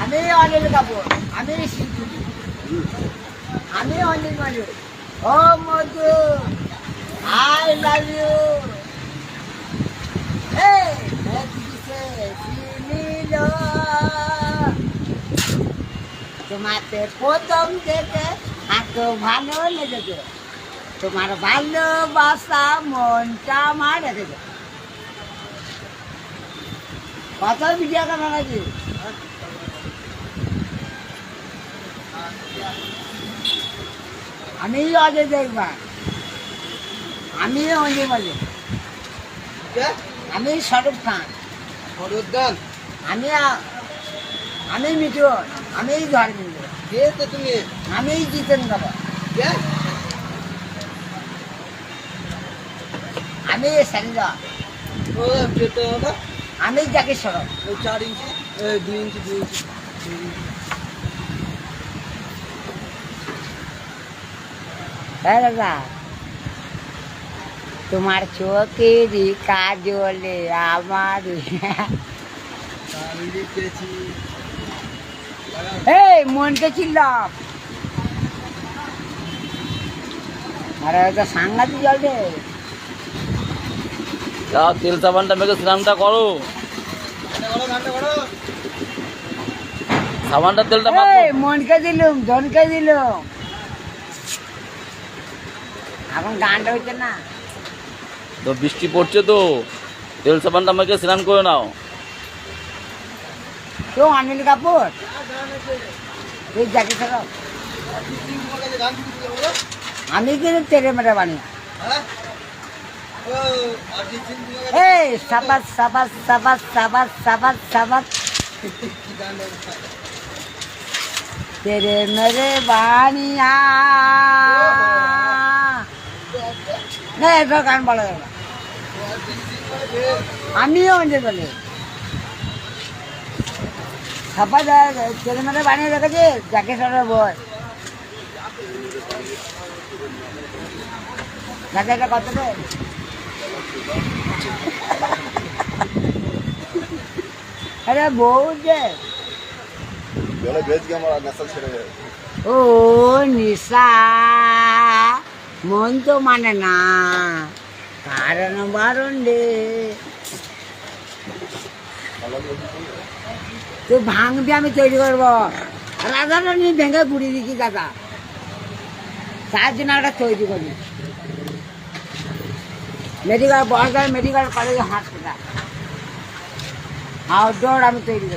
আমি অনিল কাপুর, আমি শিল্পী, আমি অনিল মজু। ও মধু, আই লাভ ইউ। তোমাকে প্রথম থেকে এত ভালো লেগেছে, তোমার ভালোবাসা মনটা আমার রেখেছে। কত ভিডিও কেন নাকি? আমি অজয় দেখবা, আমি অজয় বলে, আমি শাহরুখ খান, আমি আমি মিঠুন, আমি ধর্মেন্দ্র, তুমি আমি জিতেন্দ্র, আমি সঞ্জয়, আমি জাকির সরব। 4 ইঞ্চি 2 ইঞ্চি 2 ইঞ্চি হ্যাঁ দাদা, তোমার চোখেরই কাজলে আমার এই মনকে চিনলাম। আরে ওটা সাংঘাতিক জল রে। যাও তেল সাবানটা মেখে স্নানটা করো, সাবানটা তেলটা মাখো। এই মনকে দিলুম, ধনকে দিলুম, এখন গানটা হইছে না। তো বৃষ্টি পড়ছে তো তেল সাবানটা মেখে স্নান করে নাও। তো অনিল কাপুর, তুই জাকির সরব, আমি কিন্তু তেরে মেরে বানিয়ে। এই সাবাস সাবাস সাবাস সাবাস সাবাস সাবাস, তেরে মেরে বানিয়া। না এটা গান বলা যাবে না, আমিও অঞ্জলি বলি। সাবাস তেরে মেরে বানিয়ে রেখেছে জাকির সরব বই। দেখা এটা কত রে? আরে বউ যে ও নিশা মন তো মানে না, কারণ বারণ রে। তুই ভাঙবি, আমি তৈরি করবো। রাধাটা নিয়ে ভেঙে গুড়ি দিচ্ছি দাদা, তার জন্য একটা তৈরি করি। মেডিকেল বড় মেডিকেল কলেজ হাসপাতাল আউটডোর আমি তৈরি করি।